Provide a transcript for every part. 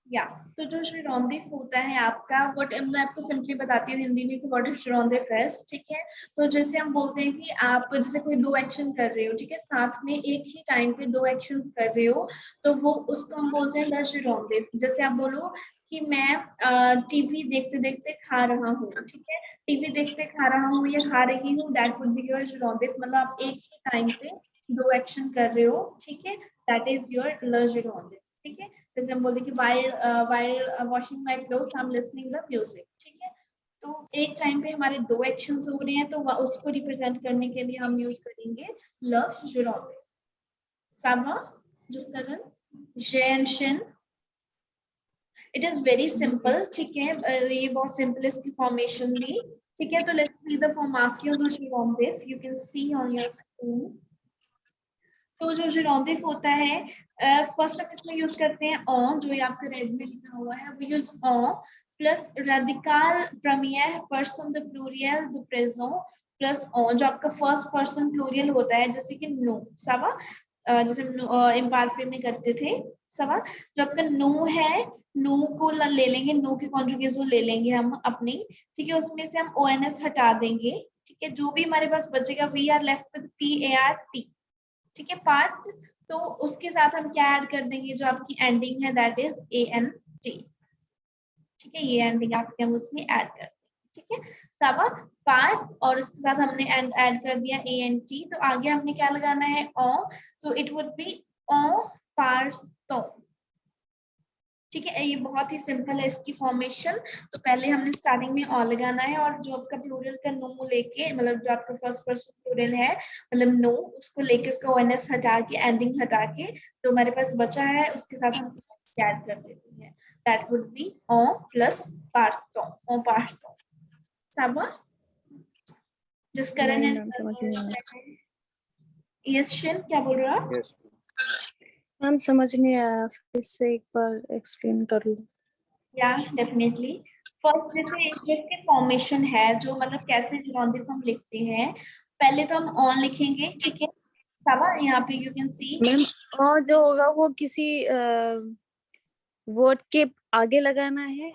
या तो जो शिरोंदिफ होता है आपका, व्हाट मैं आपको सिंपली बताती हूँ हिंदी में कि व्हाट इज शिरोंदिफ इज, ठीक है। तो जैसे हम बोलते हैं कि आप जैसे कोई दो एक्शन कर रहे हो, ठीक है, साथ में एक ही टाइम पे दो एक्शंस कर रहे हो, तो वो उसको हम बोलते हैं ल शिरोंदिफ। जैसे आप बोलो कि मैं टीवी देखते देखते खा रहा हूँ, ठीक है, टीवी देखते खा रहा हूँ या खा रही हूँ, दैट वुड बी योर शिरोंदिफ। मतलब आप एक ही टाइम पे दो एक्शन कर रहे हो, ठीक है, दैट इज योर ल शिरोंदिफ, ठीक है। जैसे हम बोलते हैं कि while washing my clothes I'm listening the music, ठीक है। तो एक टाइम पे हमारे दो एक्शंस हो रहे हैं, तो उसको रिप्रेजेंट करने के लिए हम यूज करेंगे लव जुड़ोगे। सामा जिसकरण जैन शिन, इट इज वेरी सिंपल, ठीक है। ये बहुत सिंपल इसकी फॉर्मेशन भी, ठीक है। तो लेट्स सी द फॉर्मेशन दो शिरोंदिफ, you can see on your screen. तो जो जिरोंदिफ होता है, फर्स्ट हम इसमें यूज करते हैं ऑ, जो ये आपके रेड में लिखा हुआ है, we use o plus radical प्रमेय person the plural the present plus o, जो आपका फर्स्ट पर्सन प्लूरियल होता है, जैसे कि नो सवा, जैसे इम्पारफे में करते थे सवा। जो आपका नो है, नो को ले लेंगे, नो की कॉन्जुगेट ले लेंगे हम अपनी, ठीक है, उसमें से हम ओ एन एस हटा देंगे, ठीक है। जो भी हमारे पास बचेगा, we are left with P A R T, ठीक है, पार्ट। तो उसके साथ हम क्या ऐड कर देंगे, जो आपकी एंडिंग है that is A N T, ठीक है, ये एंडिंग आपके हम उसमें ऐड कर देंगे, ठीक है। सावा पार्ट, और उसके साथ हमने ऐड कर दिया ए एन टी, तो आगे हमने क्या लगाना है ओ, तो it would be O part, तो ठीक है। ये बहुत ही सिंपल है इसकी फॉर्मेशन। तो पहले हमने स्टार्टिंग में ऑ लगाना है, और जो आपका प्लूरल का नो लेके, मतलब जो आपका फर्स्ट पर्सन प्लूरल है, मतलब नो, उसको लेके उसका ओएनएस हटा के, एंडिंग हटा के, जो हमारे पास बचा है उसके साथ हम ऐड कर देते हैं, that would be O plus पार्टो, ओ पार्टो। साबा जिस करण नहीं है, मैम समझ नहीं आया। यस शिन क्या बोल रहा है? यस मैम समझ नहीं आया, फिर से एक बार एक्सप्लेन कर लो। या डेफिनेटली। फर्स्ट जैसे इसके फॉर्मेशन है, जो मतलब कैसे जिरोंदिफ हम लिखते हैं, पहले तो हम ऑन लिखेंगे, ठीक है। सावा यहाँ पे यू कैन सी मैम और जो होगा वो किसी वर्ड के आगे लगाना है,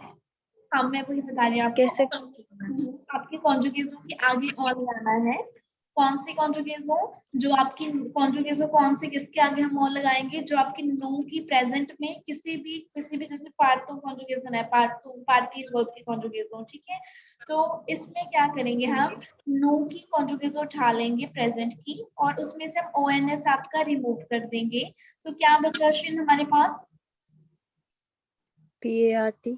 हाँ मैं वही बता रही हूँ कैसे? आपको, आपके कॉन्जुगेजों के आगे ऑन लाना है। कौन सी कॉन्जुगेजो, जो आपकी कॉन्जुगेजो कौन सी किसके आगे हम ऑन लगाएंगे, जो आपकी नो की प्रेजेंट में किसी भी जैसे पार्टो कॉन्जुगेशन है, पार्टो पार्टी वर्ब की कॉन्जुगेजो, ठीक है। तो इसमें क्या करेंगे, हम नो की कॉन्जुगेजो उठा लेंगे प्रेजेंट की, और उसमें से हम ओ एन एस आपका रिमूव कर देंगे। तो क्या बचा शिन हमारे पास, PART।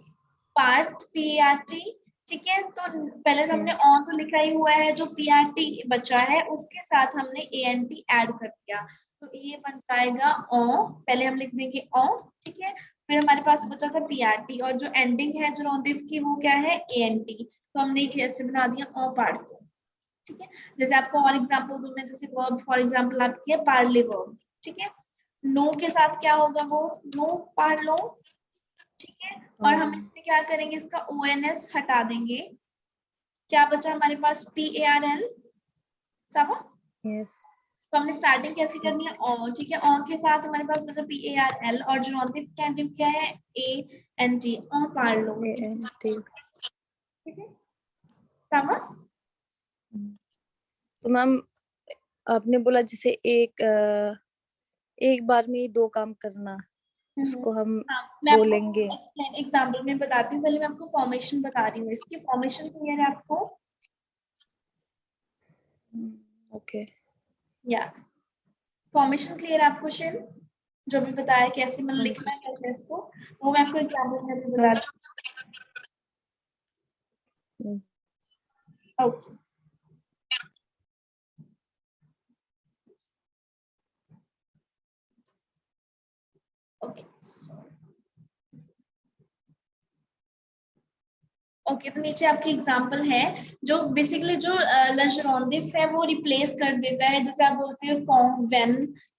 पार्ट पीआरटी, ठीक है। तो पहले तो हमने ऑन तो लिखा ही हुआ है, जो पीआरटी बचा है उसके साथ हमने एएनटी ऐड कर दिया, तो ये बन पाएगा ओ, पहले हम लिख देंगे ओ, ठीक है। फिर हमारे पास बचा था पीआरटी, और जो एंडिंग है जिरोंदिफ की वो क्या है, एएनटी, तो हमने एक ऐसे बना दिया ओ पार्ट को, ठीक है। जैसे आपको और एग्जांपल दूं मैं, जैसे वर्ब फॉर एग्जांपल आपकी है पार्ले वर्ब, ठीक है। नो के साथ क्या होगा, वो नो पार्लो, ठीक है। और हम इसमें क्या करेंगे, इसका ओ एन एस हटा देंगे, क्या बचा हमारे पास पी ए आर एल, समझ। यस। तो हमने स्टार्टिंग कैसे करनी है, ओ, ठीक है, ओ के साथ हमारे पास मतलब पी ए आर एल, और जिरोंदिफ कैंडिव क्या है, A N G, O par low, ANT। ठीक है, समझ। तो मैम आपने बोला जैसे एक बार में ही दो काम करना, उसको हम हाँ मैं आपको बोलेंगे। एक्सप्लेन एग्जाम्पल में बताती हूँ, पहले मैं आपको फॉर्मेशन बता रही हूँ, इसकी फॉर्मेशन क्लियर है आपको? ओके। या फॉर्मेशन क्लियर है आपको शिन, जो भी बताया कैसे मतलब लिखना है कैसे इसको, वो मैं आपको एग्जाम्पल में भी बता हाँ। दूँ। ओके ओके ओके, तो नीचे आपकी एग्जांपल है, जो बेसिकली जो लंशरॉन्दिफ है वो रिप्लेस कर देता है, जैसे आप बोलते हो कौन व्हेन,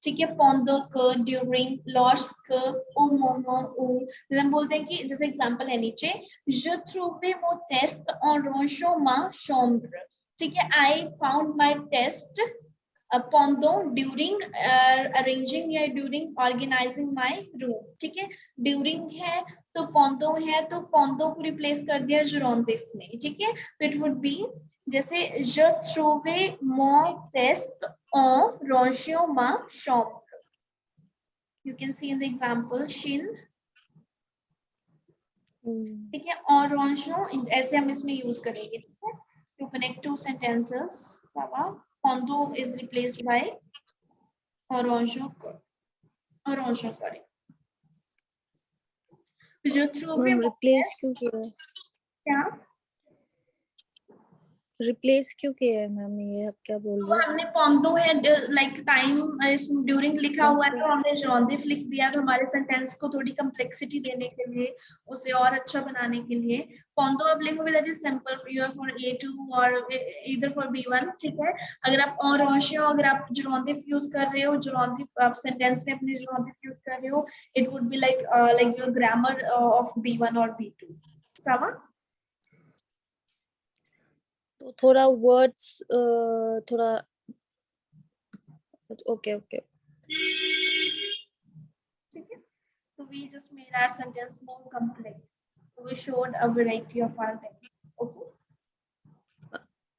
ठीक है, पोंदो क ड्यूरिंग लॉर्स क ओ मोमो ओ, जैसे हम बोलते हैं कि जैसे एग्जांपल है नीचे, je trouvais mon test en rangeant ma chambre, ठीक है, I found my test pendant during arranging या ड्यूरिंग ऑर्गेनाइजिंग माय रूम, ठीक है। ड्यूरिंग है तो पोंदो है तो पोंदो को रिप्लेस कर दिया जोरॉन्दिफ ने, ठीक है। तो इट वुड बी जैसे je trouve mon test en rangeant ma chambre. You can see in the example shin, ठीक है। और rangeant ऐसे हम इसमें यूज करेंगे, ठीक है, to connect two sentences. सावा पोंदो is replaced by rangeant, sorry. je trouve ma'am mon replace क्यों किया है? क्या रिप्लेस क्यों किया है मैम, ये आप क्या बोल वो रहे हो? हमने पोंदो है लाइक टाइम ड्यूरिंग लिखा हुआ है तो हमने जॉन्डिफ लिख दिया, तो हमारे सेंटेंस को थोड़ी कम्प्लेक्सिटी देने के लिए, उसे और अच्छा बनाने के लिए पोंदो आप लिखोगे that is simple for A2 और इधर फॉर B1, ठीक है। अगर आप और अगर आप जॉन्डिफ यूज कर रहे हो, जॉन्डिफ आप सेंटेंस में अपने जॉन्डिफ यूज कर रहे हो, it would be like your grammar of B1 और B2 सवा। तो थोड़ा वर्ड्स थोड़ा ओके ओके ठीक है। So we just made our sentence more complex. So we showed a variety of our things. Okay.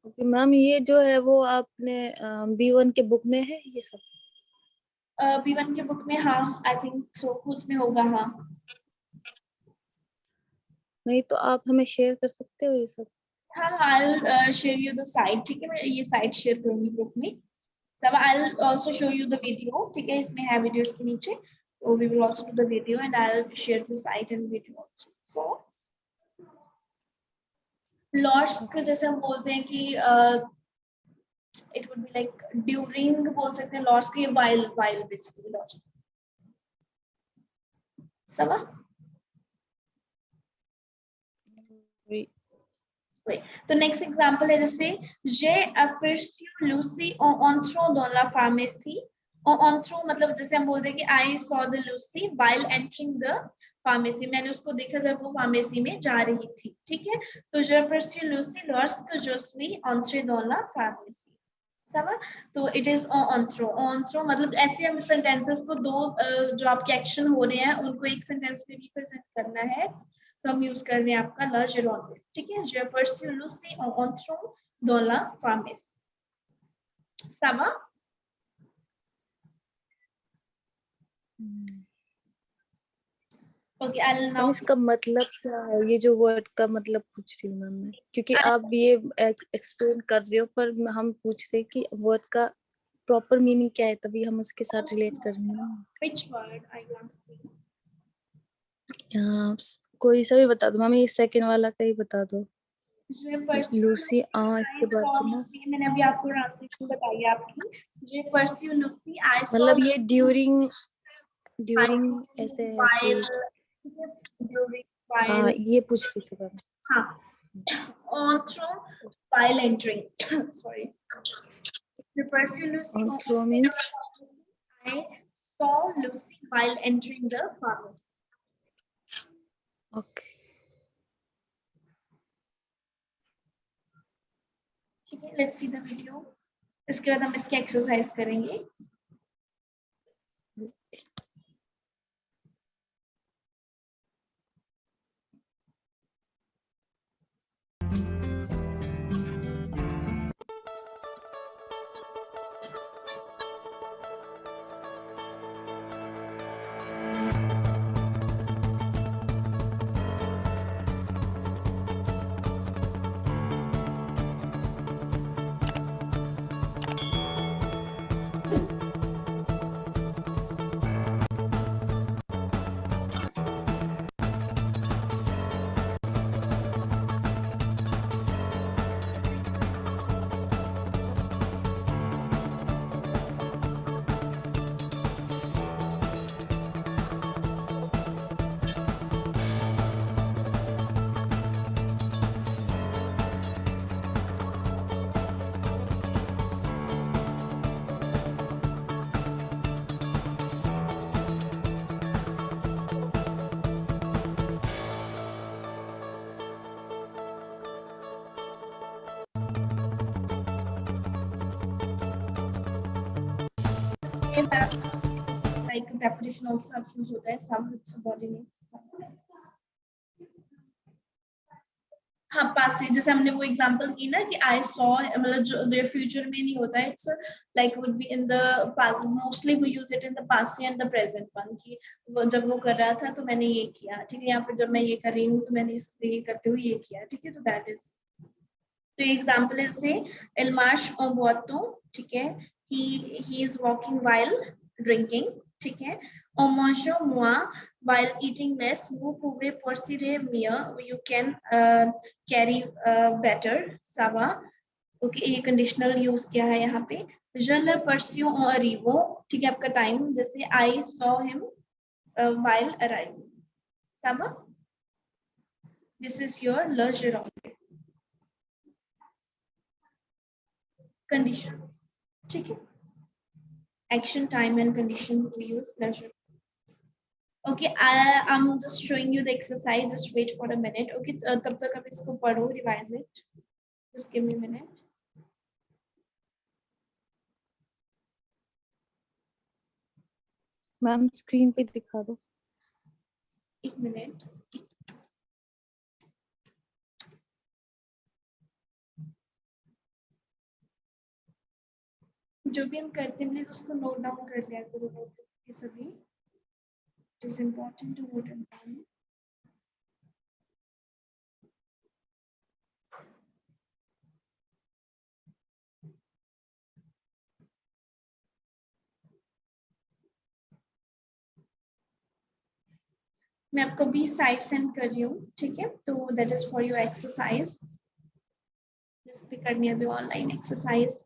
Okay ma'am, ये जो है वो आपने B1 के बुक में है ये सब? B1 के बुक में हाँ, I think so, उसमें होगा हाँ। नहीं तो आप हमें शेयर कर सकते हो ये सब? हाँ, I'll share you the site, ठीक है, मैं ये site share करूँगी ग्रुप में। सब I'll also show you the video, ठीक है, इसमें है वीडियो इसके नीचे, तो we will also do the video and I'll share the site and video also. So lost जैसे हम बोलते हैं कि it would be like during बोल सकते हैं, lost के while basically lost सवा। तो नेक्स्ट एग्जांपल है जैसे j'ai aperçu Lucy entrant dans la pharmacie. entrant मतलब जैसे हम बोलते हैं कि I saw the Lucy while entering the pharmacy, मैंने उसको देखा जब वो फार्मेसी में जा रही थी, ठीक है। तो j'ai aperçu Lucy lorsque je suis entrée dans la pharmacie सवा। तो इट इज entrant मतलब ऐसे हम सेंटेंसेस को दो जो आपके एक्शन हो रहे हैं उनको एक सेंटेंस में रिप्रेजेंट करना है, तो हम यूज कर रहे हैं आपका la Gironde, ठीक है। j'ai aperçu Lucy entrant dans la pharmacie सवा। ओके आई नाउ इसका मतलब क्या है, ये जो वर्ड का मतलब पूछ रही हूँ मैम मैं, क्योंकि आप ये एक्सप्लेन कर रहे हो पर हम पूछ रहे हैं कि वर्ड का प्रॉपर मीनिंग क्या है, तभी हम उसके साथ रिलेट कर रहे हैं। Which word I asking? कोई सा भी बता दो मैम, ये सेकंड वाला का ही बता दो। लूसी इसके बाद ना मैंने अभी आपको ट्रांसलेशन बताई है आपकी। j'ai aperçu Lucy I saw मतलब ये ड्यूरिंग ऐसे है कि while ये पूछ रही थी मैम। हाँ entrant while entering sorry j'ai aperçu Lucy means I saw Lucy while entering the pharmacy. Okay. ठीक है, let's see the video. इसके बाद हम इसके एक्सरसाइज करेंगे। like preposition also use होता है some with subordinates हाँ पास से, जैसे हमने वो एग्जांपल की ना कि आई सॉ, मतलब जो फ्यूचर में नहीं होता है, it's like would be in the past, mostly we use it in the past and the present one, कि वो जब वो कर रहा था तो मैंने ये किया, ठीक है, या फिर जब मैं ये कर रही हूँ तो मैंने इसको ये करते हुए ये किया, ठीक है, तो दैट इज, तो एग्जांपल इज से El Marsh Oboto, ठीक है, he is walking while drinking, ठीक है, O mangeant moins while eating less, vous pouvez porter mieux, you can carry better, ça va, okay, ये कंडीशनल यूज किया है यहाँ पे। Je le perçus en arrivant, ठीक है, आपका टाइम, जैसे I saw him while arriving, ça va, this is your le gerund condition, ठीक है, action, time and condition we use leisure. Okay, I'm just showing you the exercise, just wait for a minute. Okay, तब तक आप इसको पढ़ो, revise it, just give me a minute. Ma'am screen पे दिखा दो। एक मिनट, जो भी हम करते हैं प्लीज उसको नोट डाउन कर लिया करो, ये सभी, it is important to note down. मैं आपको भी साइट सेंड कर रही हूँ, ठीक है, तो that is for your exercise, जिसकी करनी है अभी online exercise.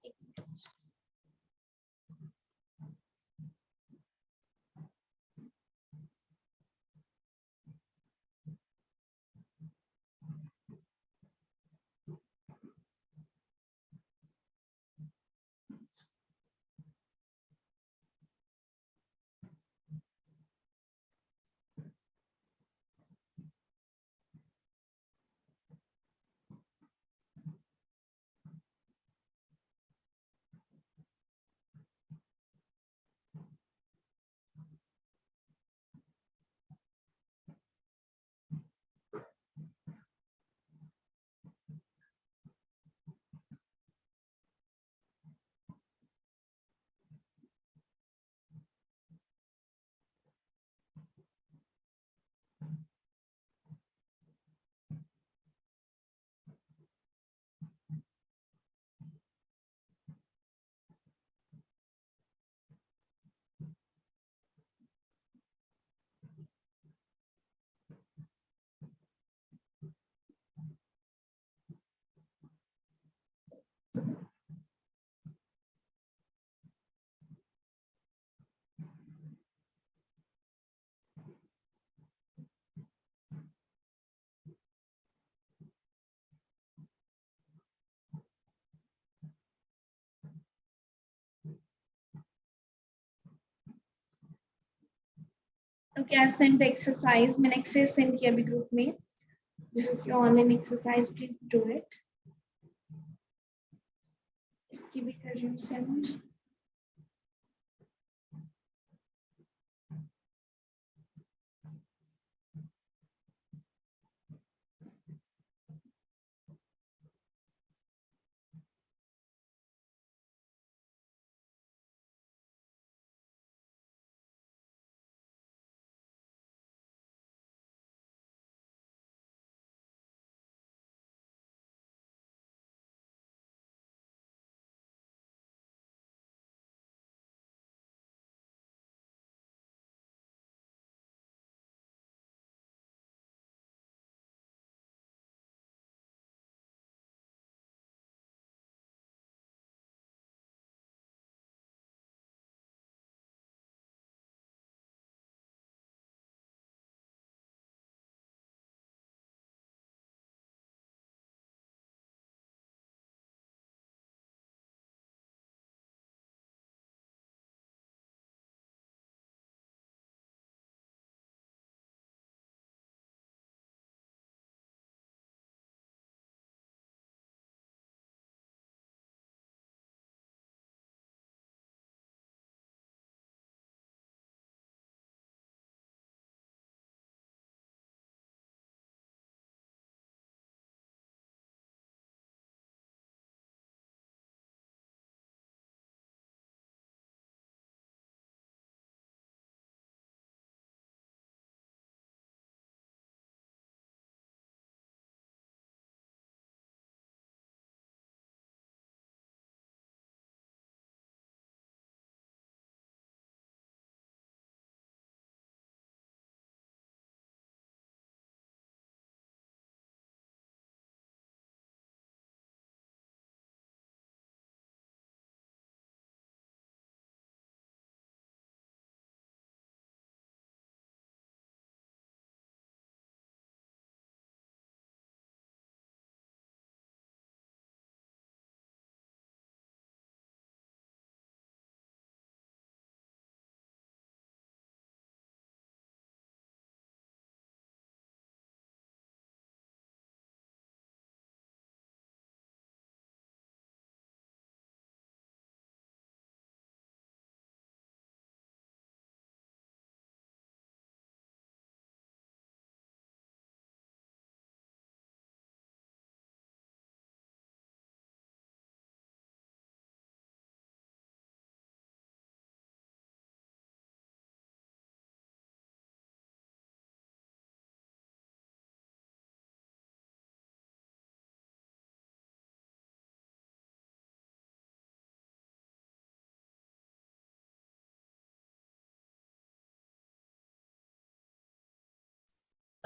Okay, I've sent the exercise, मैंने एक्सरसाइज सेंड किया अभी ग्रुप में, this is your online exercise, please do it, इसकी भी कर रही हूँ सेंड।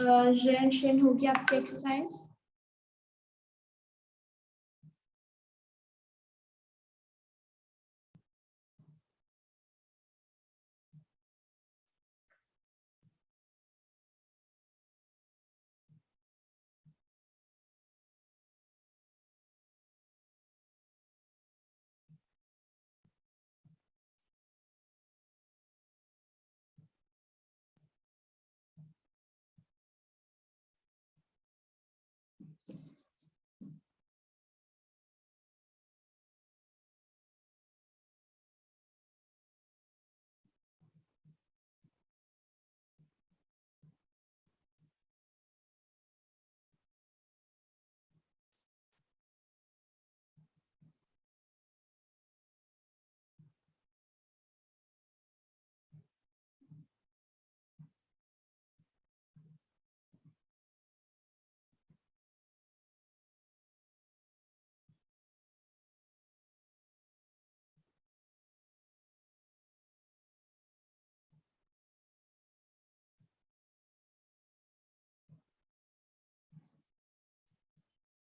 जैन शेन हो गया आपकी exercise?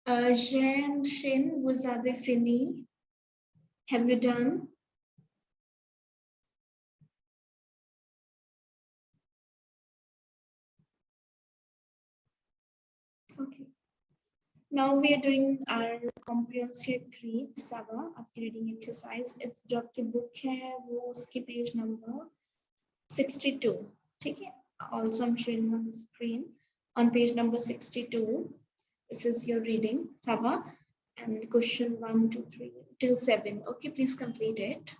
Jean Shin, vous avez fini? Have you done? Okay. Now we are doing our comprehensive read Sava, आपकी reading exercise. It's जो आपकी book है वो उसकी page number 62. ठीक है? Also I'm showing on the screen on page number 62. This is your reading Sava and question 1, 2, 3 till 7. Okay, please complete it.